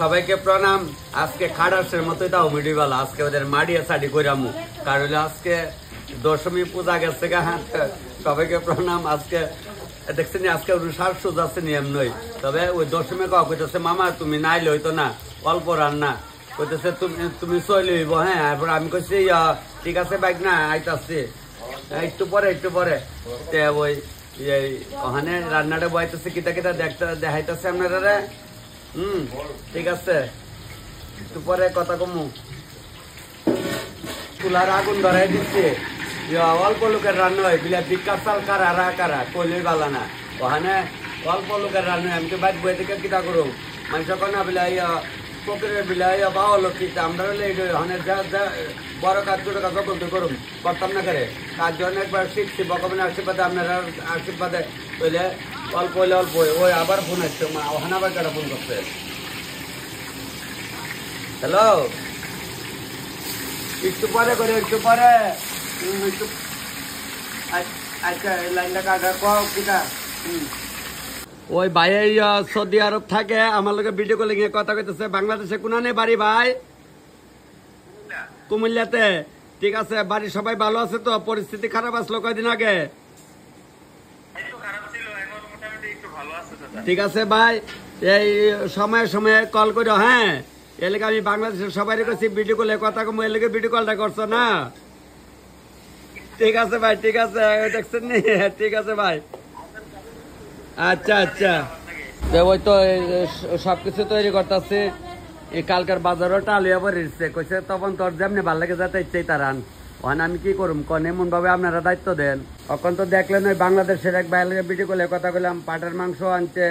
সবাইকে প্রণাম। আজকে খাড়াসের মতোই তাও মিডিবাল আজকে ওদের মাড়িয়ে সাডি কইরামু, কারণ আজকে দশমী পূজা গেছে গা। সবাইকে প্রণাম। আজকে দেখছেন আজকে সার সুজ আছে নিয়ম নই, তবে ওই দশমী কাউ কইতেছে মামা তুমি নাইলে হইতো না, অল্প রান্না কইতেছে তুমি চলে হইব। হ্যাঁ, এরপর আমি কইছি ঠিক আছে বাইক না আইতাছি একটু পরে ওই ওখানে রান্নাটা বইতেছে কিতা কিতা দেখাইতেছে আপনারা। ঠিক আছে, একটু পরে কথা কমু। চুলার আগুন ধরাই দিচ্ছে, অল্প লোকের রান্না হয় বিলা বিকাশ চাল কারা কইলেই বালা না। ওখানে অল্প লোকের রান্না হয়, আমি তো বাইক বই থেকে কিতা করুম মানুষ কনা বিলা ফকিরের বিলা বাবা লক্ষ্মী আমরা ওখানে যা বড় কাজ ছোট কাজ সকল করুম করতাম না করে কাজ অনেকবার শিখছি ভগবানের আশীর্বাদে আপনারা আশীর্বাদে হইলে অল্প হইলে অল্প ওই আবার ফোন আসছে ওখানে আবার কেটা ফোন করছে। হ্যালো, একটু পরে করে একটু পরে একটু আচ্ছা লাইনটা কাটা কিটা। ওই ভাই সৌদি আরব থাকে, আমার লোকে ভিডিও কলে গিয়ে কথা কইতেছে। বাংলাদেশে কোনানে বাড়ি ভাই? কুমিল্লাতে। ঠিক আছে, বাড়ির সবাই ভালো আছে তো? পরিস্থিতি খারাপ আসলো কয়দিন আগে? ঠিক আছে ভাই, এই সময়ে সময়ে কল করো। হ্যাঁ, এলাকা আমি বাংলাদেশের সবাই করছি ভিডিও কলে কথা কম, এলাকা ভিডিও কলটা করছো না? ঠিক আছে ভাই, ঠিক আছে, দেখছেন নি? ঠিক আছে ভাই, আচ্ছা আচ্ছা। ওই তো সবকিছু তৈরি করতেছে। এই কালকার বাজারও টালিয়া পড়েছে, কইছে তখন তোর যেমনি ভাল লাগে যাতে ইচ্ছেই তারান। ওখানে আমি কি করুম কন, এমন ভাবে আপনারা দায়িত্ব দেন। এখন তো দেখলেন ওই বাংলাদেশের এক বাইরে ভিডিও করলে কথা বললাম, পাটার মাংস আনছে,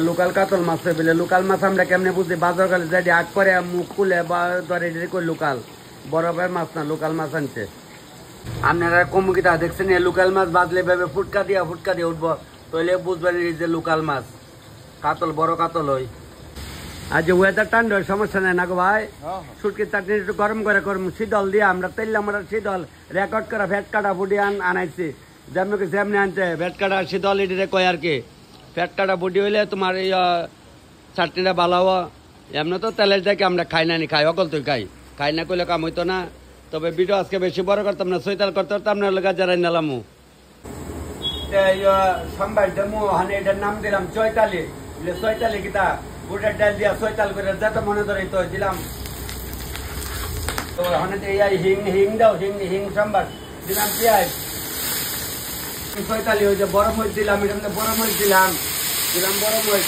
লোকাল কাতল মাছ বলে। লোকাল মাছ আমরা কেমনে বুঝি? বাজার গেলে যাই আগ করে মুখ খুলে বা ধরে লোকাল বরফের মাছ না, লোকাল মাছ আনছে। আপনারা কমুকিটা দেখছেন, লোকাল মাছ বাজলে ভাবে ফুটকা দিয়া উঠবো, তাহলে বুঝবেন এই যে লোকাল মাছ কাতল, বড় কাতল হয়। আর যে ওয়েদার ঠান্ডা সমস্যা নাই না গো ভাই। শুটকির চাটনি একটু গরম করে করুন শীতল দিয়ে। আমরা তেল আমরা শীতল রেকর্ড করা ফ্যাট কাটা বুডি আনাইছি, যেমনি আনছে ফ্যাট কাটা শীতল এটি কয় আর কি। ফ্যাট কাটা বুডি হইলে তোমার এই চাটনিটা ভালো হবো। এমনি তো তেলের দেখে আমরা খাই না, খাই অকল তুই খাই না করলে কাম হইতো না। তবে ভিডিও আজকে বেশি বড় করতাম না, সৈতাল করতে পারতাম না, লোক যারাই নিলামু। সম্বাই দেমু হানে এটার নাম দিলাম চৈতালি। চৈতালি কিতা বুটের ডাল দিয়া চৈতাল করে যত মনে ধরে তো দিলাম। তো হিং দাও, হিং সম্বার দিলাম, পেঁয়াজ চৈতালি হয়েছে, বড় মরিচ দিলাম, এটা বড় মরিচ দিলাম বড় মরিচ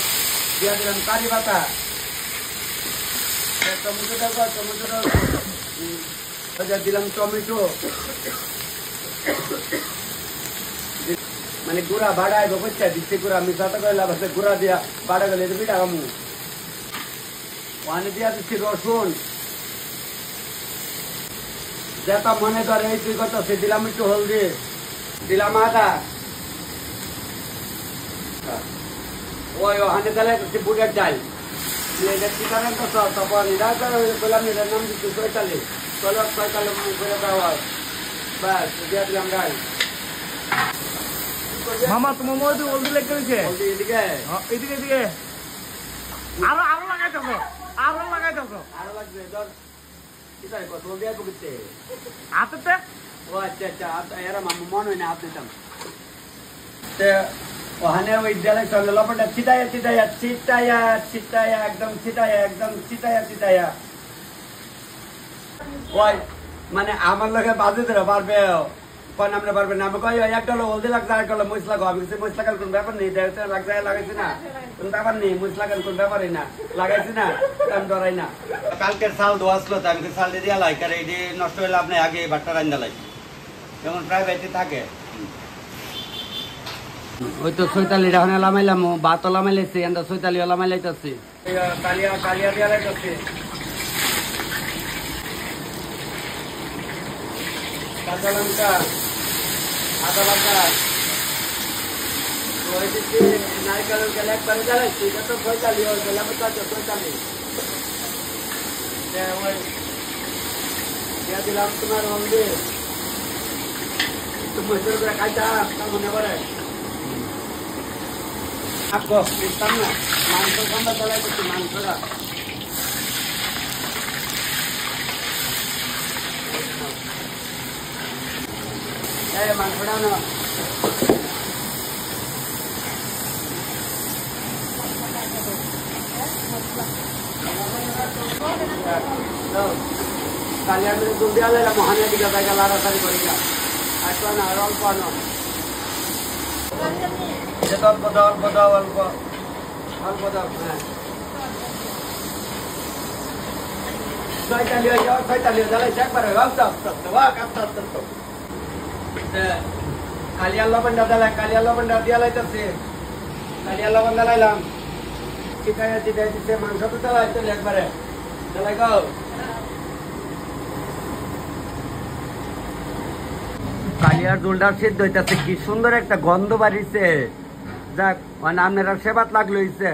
দিয়া দিলাম কারি পাতা, টমেটো দিলাম টমেটো, মানে গুড়া বাড়াইব বুঝছে দিচ্ছি গুড়া মিশাতে করে লাভ আছে। গুড়া দিয়া বাড়া গেলে পিঠা কামু। ওখানে দিয়া দিচ্ছি রসুন, যেটা মনে করে এই তুই করতেছি। দিলাম একটু হলদি, দিলাম আদা। ওই ওখানে তাহলে বুটের ডাল তখন বললাম এটার নাম দিচ্ছি চৈতালি। চলো চৈতালি করে দেওয়া ব্যাস দিয়া দিলাম ডাল। মামা তোমার মধ্যে হলদি লেগে গেছে, এদিকে এদিকে আরো লাগাইতেছ, আরো লাগবে ধর কত দিয়া করতে হাতে। ও আচ্ছা আচ্ছা, এরা মামা মনে হয় না হাত দিতাম। ওখানে ওই ডালে চলে লবণটা ছিটাইয়া একদম ছিটাইয়া ওই মানে আমার লোকে বাজে ধরে পারবে কোন আমরা পারবে না। আমি কই একটা হলদি লাগছে, আর একটা মরিচ লাগাও। আমি মরিচ লাগার কোন ব্যাপার নেই, লাগছে লাগাইছি না, কোন ব্যাপার নেই। মরিচ লাগার কোন ব্যাপারই না, লাগাইছি না, আমি ডরাই না। কালকের চাল ধোয়া আসলো, তো আমি চাল দিয়ে লাই, কারণ এটি নষ্ট হলে আপনি আগে বাট্টা রান্না লাই, যেমন প্রায় বাইতে থাকে। ওই তো চৈতালিটা ওখানে লামাইলাম, ভাতও লামাইলাইছি, আমরা চৈতালিও লামাইলাইতেছি, কালিয়া দিয়া লাইতেছি। কাঁচা লঙ্কা, আদা বাটা, নারিকেলের গেলে একবারে জ্বালাইছি। এটা তো চৈতালি গেলাম, চৈতালি দিলাম তোমার হলদি একটু মজুর করে খাইতাম মনে করে। মাংস ঠান্ডা চলাই করছি, মাংসটা এই মাংসটা না কালিয়া মিলে দুধ দেওয়া লাগে মহানের দিকে জায়গা লাড়াতাড়ি করি না আসো না আর অল্প আনো এটা অল্প দাও অল্প দাও অল্প অল্প দাও হ্যাঁ ছয়তালিও জ্বালাইছে একবারে কালিয়া লবণটা জ্বালাই কালিয়া লবণটা দিয়া লাইতেছে কালিয়া লবণ জ্বালাইলাম চিকায় দিতে দিতে মাংস তো জ্বালাইতে একবারে জ্বালাই গাও কালিয়ার দুলটা সিদ্ধ হইতেছে কি সুন্দর একটা গন্ধ বাড়িছে যাক মানে আপনারা সেবাত লাগলো হইছে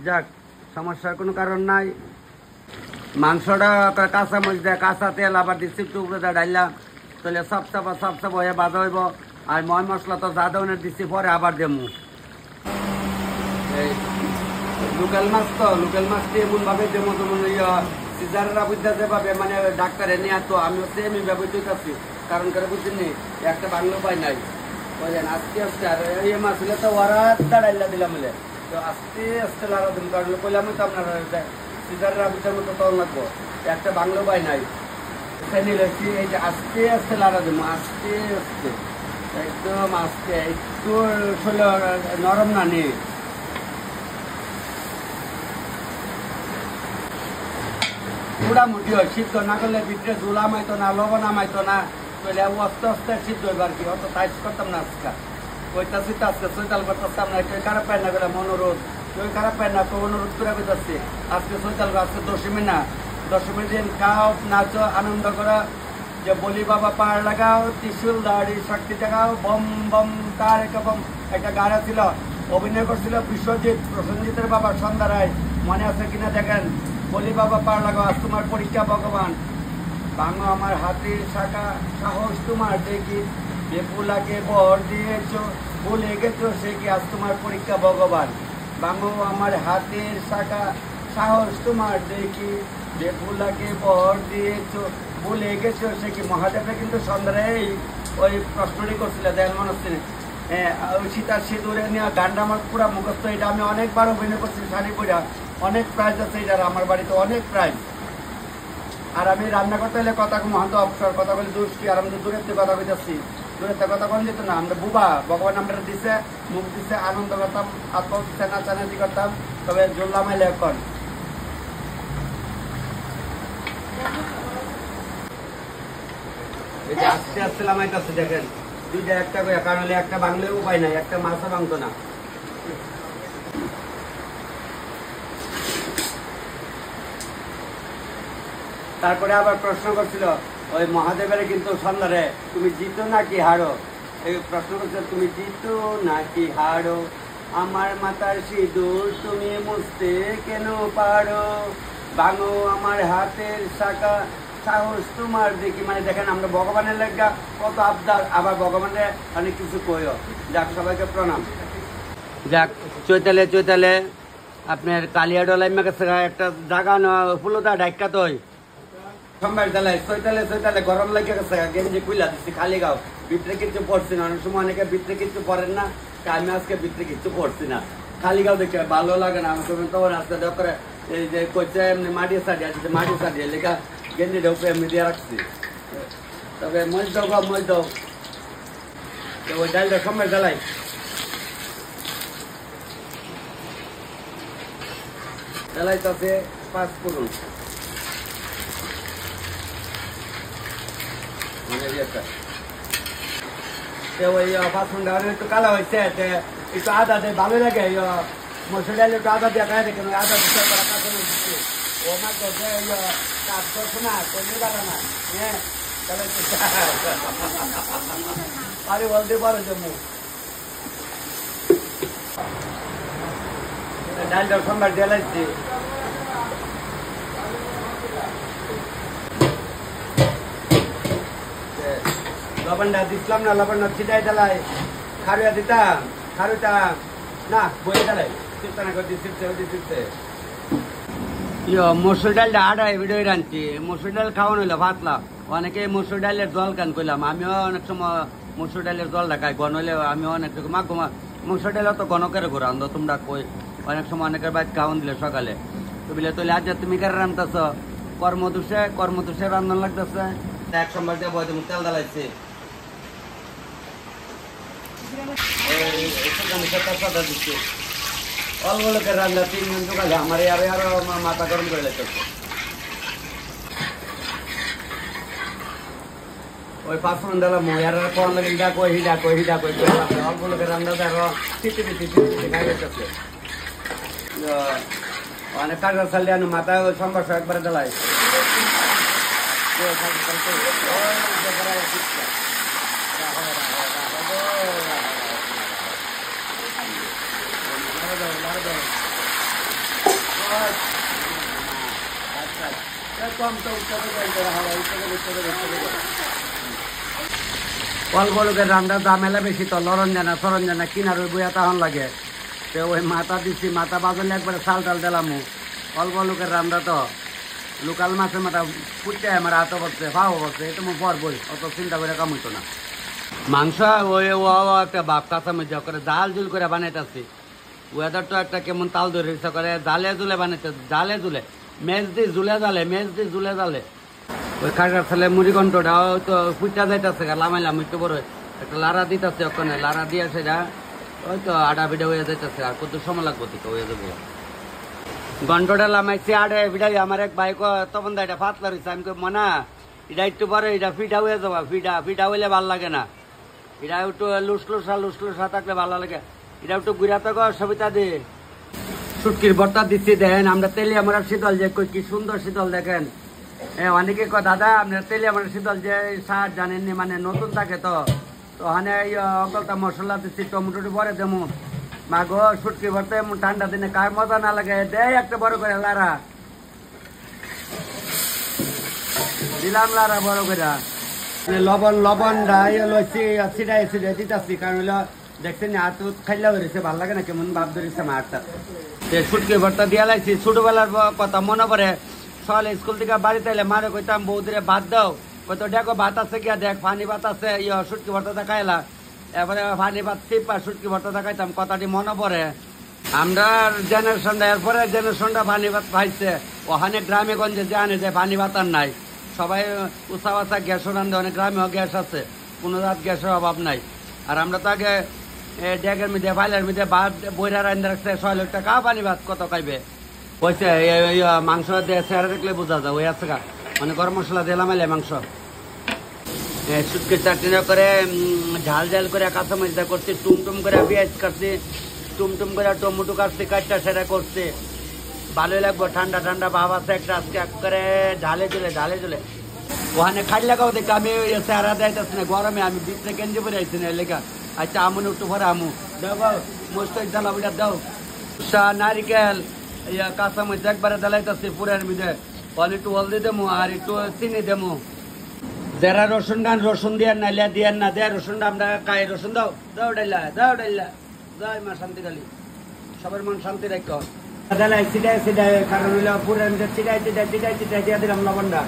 যাক সমস্যার কোনো কারণ নাই মাংসটা কাঁচা মরিচ দেয় কাঁচা তেল আবার দিচ্ছি টুকরো দেয় ডাইলাম তাহলে সব সব হয়ে বাজা হইব আর ময় মশলা তো যা ধরনের দিচ্ছি পরে আবার দেবো লোকাল মাছ তো লোকাল মাছটি এমন ভাবে যেমন সিজাররা বুঝতে যেভাবে মানে ডাক্তারে নিয়ে তো আমিও সেমই ব্যবহৃত করছি কারণ করে বুঝিনি একটা বাংলো পাই নাই বুঝলেন আস্তে আস্তে আর এই মাছ হলে তো ওরা দাঁড়াইলা দিলাম বলে তো আস্তে আস্তে লাড়া দিন কারণ কইলাম তো আপনারা সিজাররা বুঝার মতো তখন লাগবো একটা বাংলো পাই নাই নিলেছি এই যে আস্তে আস্তে লাড়া দেবো আস্তে আস্তে একদম আস্তে একটু শরীর নরম না নেই মোটামুটি হয় সিদ্ধ না করলে ভিতরে ঝোলা মাইতো না লবণ মাইতো না তাহলে আস্তে আস্তে সিদ্ধ হইব আর কি অত টাইট করতাম না আজকে কইতাছি তো আজকে সৈতাল করতাম না কেউ খারাপ পায় না গেলাম অনুরোধ কেউ খারাপ পায় না তো অনুরোধ করে করতেছি আজকে সৈতাল আজকে দশমী দিন খাও নাচো আনন্দ করো যে বলি বাবা পাড় লাগাও ত্রিশুল দাড়ি শক্তি জাগাও বম বম তার একটা বম একটা গাড়া ছিল অভিনয় করছিল বিশ্বজিৎ প্রসেনজিতের বাবা সন্ধ্যা রায় মনে আছে কিনা দেখেন বলি বাবা পাড় লাগাও আজ তোমার পরীক্ষা ভগবান ভাঙো আমার হাতের শাখা সাহস তোমার দেখি বেপুলাকে বর দিয়েছ বলে গেছো সে কি আজ তোমার পরীক্ষা ভগবান ভাঙো আমার হাতের শাখা সাহস তোমার দেখি বেপুলাকে বর দিয়েছ বলে গেছো সে কি মহাদেবরা কিন্তু সন্ধ্যায় ওই প্রশ্নটি করছিল দেয়াল মনস্তিনে সীতার সিঁদুরে নিয়ে গানটা আমার পুরা মুখস্থ এটা আমি অনেকবার অভিনয় করছি শাড়ি পড়া অনেক প্রাইজ আছে এটার আমার বাড়িতে অনেক প্রাইজ আর আমি রান্না করতে হলে কথা মহান্ত অবসর কথা বলে দুষ্টি আর আমি দূরের থেকে কথা বলতেছি দূরের থেকে কথা বলে যেত না আমরা বুবা ভগবান আমরা দিছে মুখ দিছে আনন্দ করতাম আত্ম দিচ্ছে নাচানাচি করতাম তবে জোল্লা মাইলে এখন আস্তে আস্তে লামাইতেছে দেখেন দুইটা একটা করে কারণ একটা বাংলায় উপায় নাই একটা মাছও ভাঙতো না তারপরে আবার প্রশ্ন করছিল ওই মহাদেবের কিন্তু সন্ধ্যারে তুমি জিতো নাকি হারো এই প্রশ্ন করছিল তুমি জিতো নাকি হারো আমার মাথার সিঁদুর তুমি মুছতে কেন পারো ভাঙো আমার হাতের শাখা সাহস তোমার দেখি মানে দেখেন আমরা ভগবানের লেগা কত আবদার আবার ভগবানের অনেক কিছু কইও যাক সবাইকে প্রণাম যাক চৈতালে আপনার কালিয়া ডলাইমা কাছে একটা জায়গা ফুলতা ডাক্কা তো সম্বার জ্বালাই চৈতালে গরম লাগে গেছে গেঞ্জি খুলা দিচ্ছি খালি গাও ভিতরে কিছু পড়ছি না অনেক সময় অনেকে ভিতরে কিছু পড়েন না আমি আজকে ভিতরে কিছু পড়ছি না খালি গাও দেখে ভালো লাগে না আমি তোমার আজকে দেখ করে এই যে কইছে এমনি মাটি সারিয়ে লেখা গেঞ্জিটা উপরে এমনি দিয়ে রাখছি তবে মজ দাও ওই ডালটা সম্বার জ্বালাই জ্বালাইতেছে 5 করুন ওই বাসন একটু কালা হয়েছে একটু আদা দেয় ভালো লাগে মসুর ডাল একটু আদা দিয়ে খাই দেখেন আদা দিচ্ছে ও মাছ কাজ করছে না করলে পারে না হ্যাঁ তাহলে আরে বলতে পারো জন্য ডালটা সোমবার জ্বালাইছি লবণটা দিচ্ছিলাম না লবণটা ছিটাই জ্বালাই খারুয়া দিতাম খারুটা না বই জ্বালাই চিন্তা না করে দিচ্ছে মসুর ডালটা আড়াই ভিডিও রাঁধছি মসুর ডাল খাওয়ানো হইলো ভাতলা অনেকে মসুর ডালের জল কান করলাম আমিও অনেক সময় মসুর ডালের জলটা খাই ঘন হইলে আমি অনেক মাখো মসুর ডালে তো ঘন করে ঘুরে আনন্দ তোমরা কই অনেক সময় অনেকের বাইক খাওয়ান দিলে সকালে তো বলে তুই আজ তুমি কারে রান্তাছ কর্মদোষে রান্না লাগতেছে এক সম্বার দিয়ে বয় তুমি তেল দালাইছে অল্প লোকের রান্না 3 জন ঢুকালে আমার আরো মাথা গরম করে লাগতেছে ওই 5 মিনিট দিলাম আর কোন লাগে হিডা কই অল্প লোকের রান্না দেখো পিটি খাই যাচ্ছে অনেক কাজের চালিয়ে আনো মাথায় ওই সম্পর্ক একবারে দিলাই অল্প লোকের রান্না দাম এলে বেশি তো সরঞ্জানা কিনার ওই বইয়া তখন লাগে তো ওই মাথা দিচ্ছি মাথা বাজলে একবারে চাল দিলাম অল্প লোকের রান্না তো লোকাল মাছের মাথা ফুটতে আমার হাতও বসছে ভাও বসছে এটা মো বই অত চিন্তা করে কাম হইতো না মাংস ওই একটা বাপ কাঁচা মধ্যে করে জাল জুল করে বানাইতেছি ওয়েদার তো একটা কেমন তাল ধরে ইচ্ছা করে জালে জুলে বানাইতে জালে জুলে মেজ দিয়ে জুলে জালে ওই খাটার ছেলে মুড়ি ঘন্টটাও তো ফুটা যাইতেছে লামাইলাম একটু বড় একটা লাড়া দিতেছে ওখানে লাড়া দিয়ে সেটা ওই তো আডা বিডা হয়ে যাইতেছে আর কত সময় লাগবো তো হয়ে যাবো ঘন্টটা লামাইছি আডে বিডাই আমার এক ভাই তখন এটা ফাতলা রয়েছে আমি মনা এটা একটু পরে এটা ফিটা হয়ে যাবা ফিটা হইলে ভাল লাগে না এটা একটু লুসলুসা থাকলে ভালো লাগে এটা একটু ঘুরা থাকো সবিতা দি শুটকির ভর্তা দিচ্ছি দেখেন আমরা তেলি আমরা শীতল যে কি সুন্দর শীতল দেখেন অনেকে দাদা আপনার তেলি আমরা শীতল যে সার জানেননি মানে নতুন থাকে তো ওখানে অকলটা মশলা দিচ্ছি টমেটো বড়ে দেবো মা গো শুটকি ভর্তা এমন ঠান্ডা দিনে কার মজা না লাগে দেয় একটা বড় করে লারা দিলাম লারা বড় করে লবণ ছিটাই দিতেছি কারণ হইলো দেখছেন হাত খাইলা হয়েছে ভালো লাগে না কেমন ভাব ধরেছে মাঠটা শুটকি ভর্তা দিয়া লাগছি ছোটবেলার কথা মনে পড়ে সকালে স্কুল থেকে বাড়িতে এলে মারে কইতাম বৌদিরে ভাত দাও কত দেখো ভাত আছে গিয়া দেখ পানি ভাত আছে শুটকি ভর্তা খাইলা এবারে পানি ভাত চিপা শুটকি ভর্তা খাইতাম কথাটি মনে পড়ে আমরা জেনারেশনটা এরপরে জেনারেশনটা পানি ভাত খাইছে ওখানে গ্রামে গঞ্জে জানে যে পানি ভাত আর নাই সবাই উঁচা বাসা গ্যাসও রান্ধে অনেক গ্রামেও গ্যাস আছে কোনো রাত গ্যাসের অভাব নাই আর আমরা তো আগে ডেকের মধ্যে ফাইলের মধ্যে ভাত বইরা রান্ধে রাখছে 6 লাখ টাকা পানি ভাত কত খাইবে বলছে মাংস দিয়ে চেহারা দেখলে বোঝা যায় ওই আছে মানে গরম মশলা দিলাম এলে মাংস শুটকি চাটনি করে ঝাল করে কাঁচামরিচ করছি টুমটুম করে পেঁয়াজ কাটছি টুমটুম করে টমেটো কাটছি কাটটা সেটা করছি ভালোই লাগবো ঠান্ডা ভাব আছে একটা আজকে করে ঢালে চলে ওখানে খাই লাগাও দেখে আমি চেহারা দেখাচ্ছি না গরমে আমি বিছনে গেঞ্জি পরে আইছি না লেখা আচ্ছা আমুন একটু পরে আমু দাও মস্ত জ্বালা বিটা দাও নারিকেল কাঁচামরিচ একবারে জ্বালাইতেছি পুরের মধ্যে একটু হলদি দেবো আর একটু চিনি দেবো যারা রসুন দিয়ে নাইলে দিয়ে না দেয় রসুনটা আমরা খাই রসুন দাও ডাইলা জয় মা শান্তি কালী সবার মন শান্তি রাখো সিটাই কারণ হইলো পুরের মধ্যে চিটাই দিয়ে দিলাম লবণটা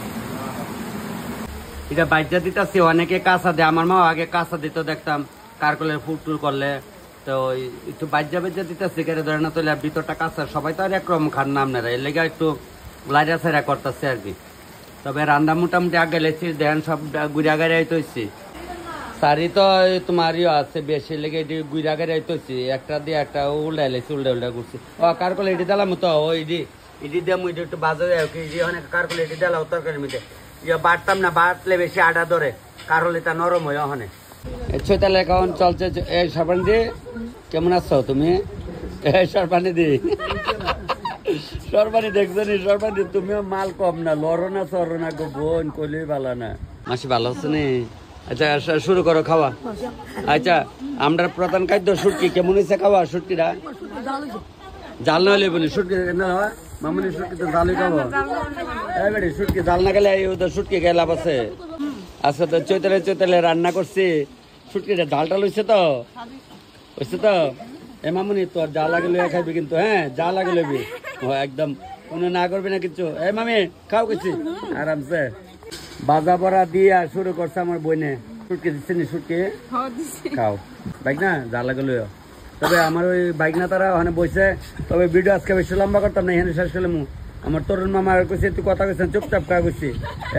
এটা বাইজা দিতেছি অনেকে কাঁচা দেয় আমার মা আগে কাঁচা দিত দেখতাম কারকলের ফুটুর করলে তো একটু বাইজা দিতেছি কেটে ধরে না তো ভিতরটা কাঁচা সবাই তো আর একরকম খান নাম নেই এর লেগে একটু লাইরা সেরা করতেছে আর কি তবে রান্না মোটামুটি আগে লেছি দেন সব গুড়া গাড়ি আইতেছি শাড়ি তো তোমার আছে বেশি লেগে গুড়া গাড়ি আইতেছি একটা দিয়ে একটা উল্টা করছি কারকল এটি দিলাম তো ইডি দেবো একটু বাজারে অনেক কারকল এটি দিলাম তরকারির মধ্যে বাটতাম না বাটলে বেশি আটা ধরে কারলিটা নরম হয় ওখানে তাহলে এখন চলছে এই সরপানি দি কেমন আছো তুমি সরপানি দি সরপানি দেখছো নি সরপানি তুমিও মাল কম না লড়ো না সরো না গো বোন কলি ভালো না মাসি ভালো আছে নি আচ্ছা শুরু করো খাওয়া আচ্ছা আমরা প্রধান খাদ্য শুটকি কেমন হয়েছে খাওয়া শুটকিটা জাল না হলে বলি শুটকি মামুনি শুটকি তো জালই খাবো বেড়ি শুটকি জাল না গেলে শুটকি খেয়ে লাভ আছে আচ্ছা তো চৈতালে রান্না করছি শুটকিটা ঝালটা লইছে তো এ মামুনি তোর যা লাগে লইয়া খাইবি কিন্তু হ্যাঁ যা লাগে লইবি একদম কোনো না করবি না কিছু এ মামি খাও কিছু আরামসে বাজা বড়া দিয়া শুরু করছে আমার বইনে সুটকে দিচ্ছে নি সুটকে খাও বাইক না যা লাগে লইও তবে আমার ওই বাইক না তারা ওখানে বসে তবে ভিডিও আজকে বেশি লম্বা করতাম না এখানে শেষ করলে আমার তরুণ মামা কইছে তুই কথা কইছেন চুপচাপ খাই বসছি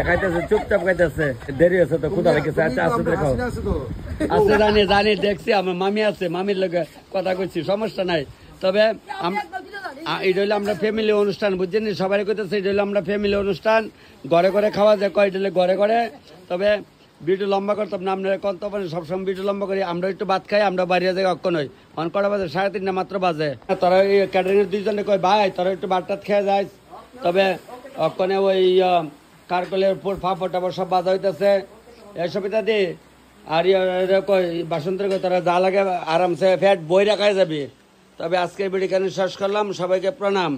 খাইতেছে চুপচাপ খাইতেছে দেরি আছে তো ক্ষুধা লেগেছে আচ্ছা আসতে খাও আচ্ছা জানি জানি দেখছি আমার মামি আছে মামির লগে কথা কইছি সমস্যা নাই তবে এটা হইলে আমরা ফ্যামিলি অনুষ্ঠান বুঝছেন সবাই কইতেছে এটা হইলে আমরা ফ্যামিলি অনুষ্ঠান ঘরে ঘরে খাওয়া যায় কয় দিলে ঘরে ঘরে তবে ভিডিও লম্বা করতাম না আপনারা কত পারেন সবসময় ভিডিও লম্বা করি আমরা একটু ভাত খাই আমরা বাড়িয়ে যাই অক্ষণ হই অন কটা বাজে 3:30 মাত্র বাজে তোরা এই ক্যাটারিং দুইজনে কয় ভাই তোরা একটু ভাত টাত খেয়ে যায় তবে অক্ষণে ওই কারকলের ফাপড় টাপড় সব বাজা হইতেছে এইসব ইত্যাদি আর কয় বাসন্তের কয় তারা যা লাগে আরামসে ফ্যাট বই রাখাই যাবে তবে আজকে ভিডিও কেন শেষ করলাম সবাইকে প্রণাম।